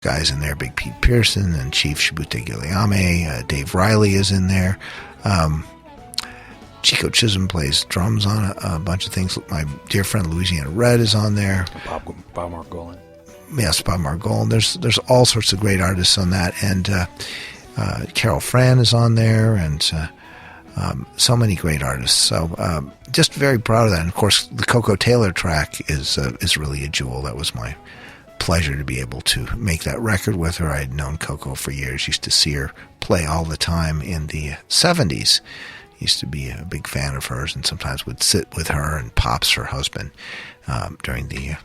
guys in there, Big Pete Pearson and Chief Shibute Guiliame. Dave Riley is in there. Chico Chisholm plays drums on a bunch of things. My dear friend Louisiana Red is on there. Bob Margolin. Yes, Bob Margolin. There's all sorts of great artists on that, and Carol Fran is on there, and so many great artists. So just very proud of that. And of course, the Coco Taylor track is really a jewel. That was my pleasure to be able to make that record with her. I had known Coco for years. Used to see her play all the time in the 70s. Used to be a big fan of hers, and sometimes would sit with her and Pops, her husband, during the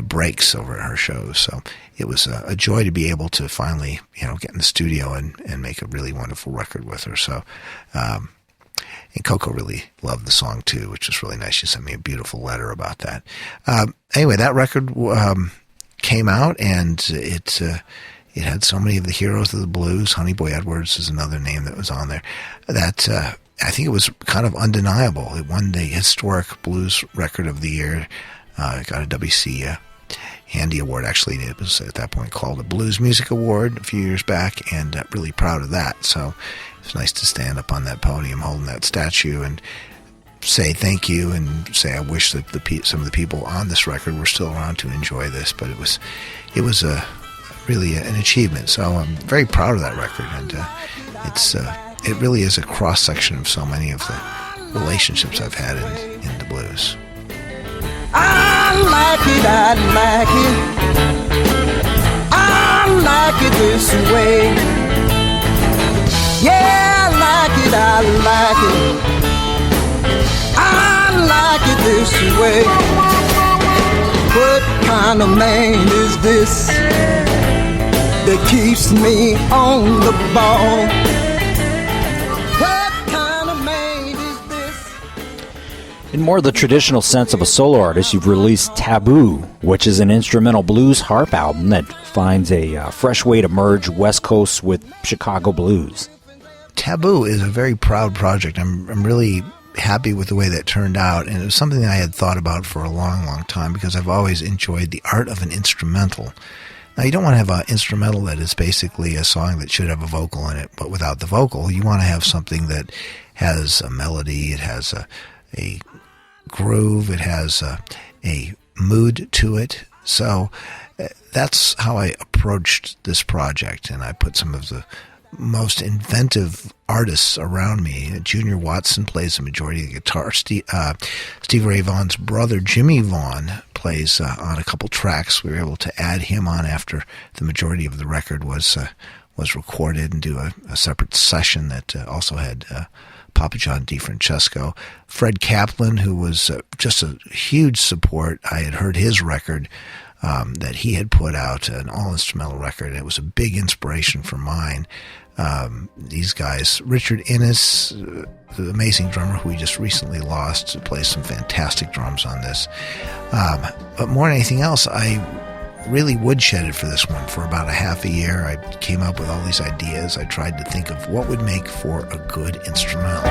breaks over at her shows. So it was a joy to be able to finally, get in the studio and make a really wonderful record with her. So, and Coco really loved the song too, which was really nice. She sent me a beautiful letter about that. Anyway, that record came out, and it had so many of the heroes of the blues. Honey Boy Edwards is another name that was on there. That I think it was kind of undeniable. It won the Historic Blues Record of the Year. It got a WC Handy Award. Actually, it was at that point called the Blues Music Award a few years back, and really proud of that. So it's nice to stand up on that podium holding that statue and say thank you, and say I wish that some of the people on this record were still around to enjoy this. But it was really an achievement. So I'm very proud of that record, and it really is a cross section of so many of the relationships I've had in the blues. I like it, I like it this way. Yeah, I like it, I like it this way. What kind of man is this that keeps me on the ball? In more the traditional sense of a solo artist, you've released Taboo, which is an instrumental blues harp album that finds a fresh way to merge West Coast with Chicago blues. Taboo is a very proud project. I'm really happy with the way that turned out, and it was something that I had thought about for a long, long time, because I've always enjoyed the art of an instrumental. Now, you don't want to have an instrumental that is basically a song that should have a vocal in it, but without the vocal. You want to have something that has a melody, it has a groove, it has a mood to it. So that's how I approached this project, and I put some of the most inventive artists around me. Junior Watson plays the majority of the guitar. Steve Ray Vaughan's brother, Jimmy Vaughn, plays on a couple tracks. We were able to add him on after the majority of the record was recorded, and do a separate session that also had Papa John DeFrancesco. Fred Kaplan, who was just a huge support. I had heard his record that he had put out, an all-instrumental record, and it was a big inspiration for mine. These guys, Richard Innes, the amazing drummer who we just recently lost, plays some fantastic drums on this. But more than anything else, I really woodshedded for this one for about a half a year. I came up with all these ideas. I tried to think of what would make for a good instrumental.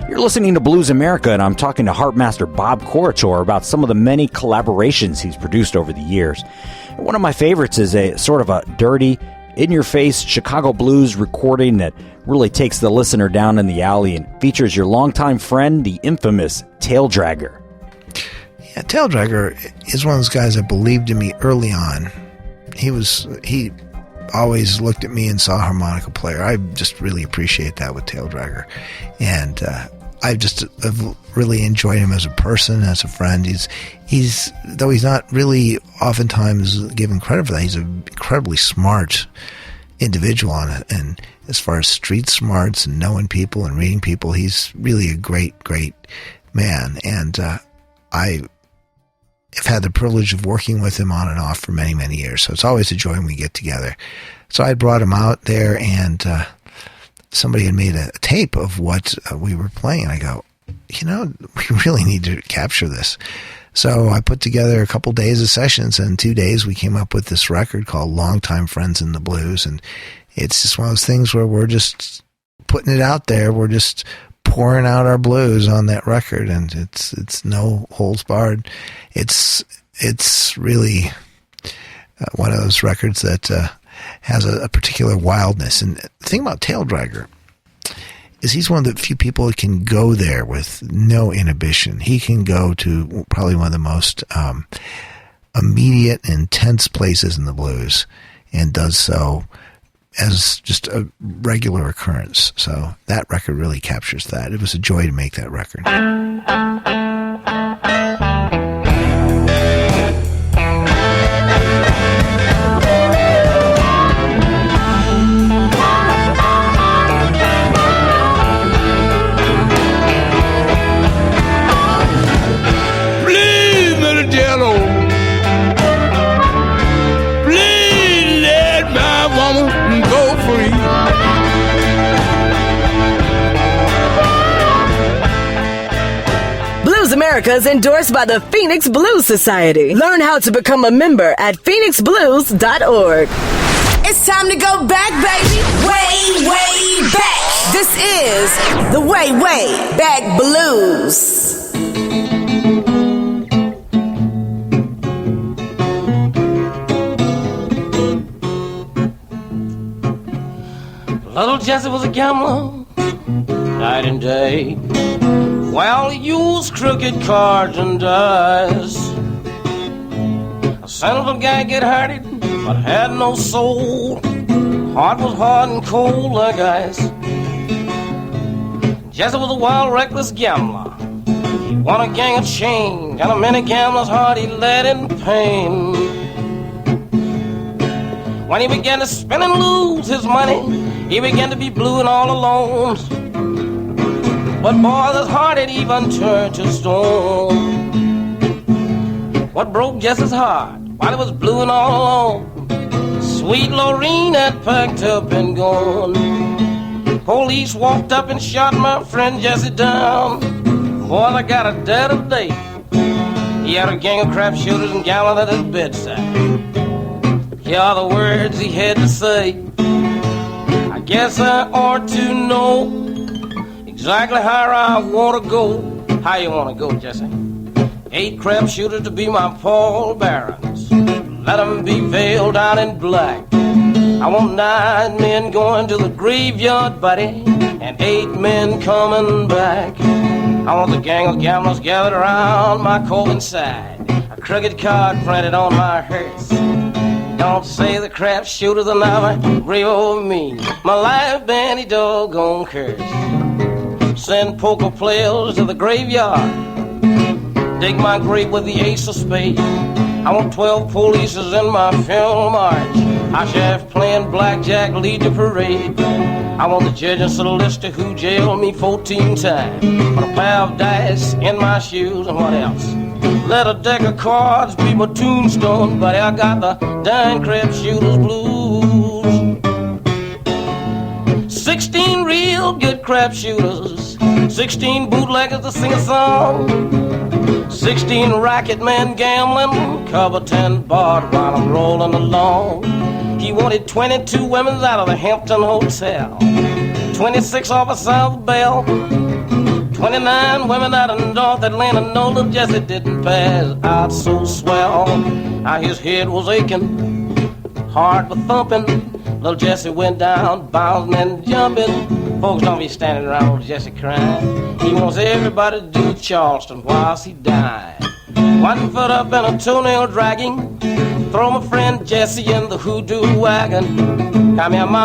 You're listening to Blues America, and I'm talking to harpmaster Bob Corritore about some of the many collaborations he's produced over the years. And one of my favorites is a sort of a dirty, in-your-face Chicago blues recording that really takes the listener down in the alley and features your longtime friend, the infamous Tail Dragger. Yeah, Tail Dragger is one of those guys that believed in me early on. He always looked at me and saw a harmonica player. I just really appreciate that with Tail Dragger. And I've really enjoyed him as a person, as a friend. He's though he's not really oftentimes given credit for that, he's an incredibly smart individual on it. And as far as street smarts and knowing people and reading people, he's really a great, great man. And I have had the privilege of working with him on and off for many, many years. So it's always a joy when we get together. So I brought him out there, and somebody had made a tape of what we were playing. I go, we really need to capture this. So I put together a couple days of sessions, and in 2 days we came up with this record called Longtime Friends in the Blues, and it's just one of those things where we're just putting it out there. We're just pouring out our blues on that record, and it's no holds barred. It's really one of those records that has a particular wildness. And the thing about Tail Dragger is he's one of the few people that can go there with no inhibition. He can go to probably one of the most immediate, intense places in the blues, and does so as just a regular occurrence. So that record really captures that. It was a joy to make that record. America is endorsed by the Phoenix Blues Society. Learn how to become a member at phoenixblues.org. It's time to go back, baby. Way, way back. This is the Way, Way Back Blues. Little Jesse was a gambler, night and day. Well, he used crooked cards and dice. A sensible guy get hurted, but had no soul. Heart was hard and cold like ice. Jesse was a wild, reckless gambler. He won a gang of change, and a many gamblers' heart he led in pain. When he began to spend and lose his money, he began to be blue and all alone. But boy, his heart had even turned to stone. What broke Jesse's heart while he was blue and all alone? Sweet Lorene had packed up and gone. Police walked up and shot my friend Jesse down. Boy, I got a dead of day. He had a gang of crap shooters and gamblers at his bedside. Here are the words he had to say. I guess I ought to know exactly how I want to go. How you want to go, Jesse? 8 crap shooters to be my Paul Barons. Let them be veiled out in black. I want 9 men going to the graveyard, buddy, and 8 men coming back. I want the gang of gamblers gathered around my coffin side. A crooked card printed on my hearse. Don't say the crap shooters will never grave over me. My life been a doggone curse. Send poker players to the graveyard. Dig my grave with the ace of spades. I want 12 polices in my funeral march. I shall have playing blackjack lead the parade. I want the judge and solicitor who jailed me 14 times. Put a pair of dice in my shoes, and what else? Let a deck of cards be my tombstone, buddy. I got the dime crap shooters blues. 16 real good crap shooters, 16 bootleggers to sing a song, 16 racket men gambling, cover 10 barred while I'm rolling along. He wanted 22 women out of the Hampton Hotel, 26 off of South Bell, 29 women out of North Atlanta. No, little Jesse didn't pass out so swell. Now his head was aching, heart was thumping. Little Jesse went down, bouncing and jumping. Folks don't be standing around little Jesse crying. He wants everybody to do Charleston whilst he died. 1 foot up and a toenail dragging. Throw my friend Jesse in the hoodoo wagon. Come here, mama.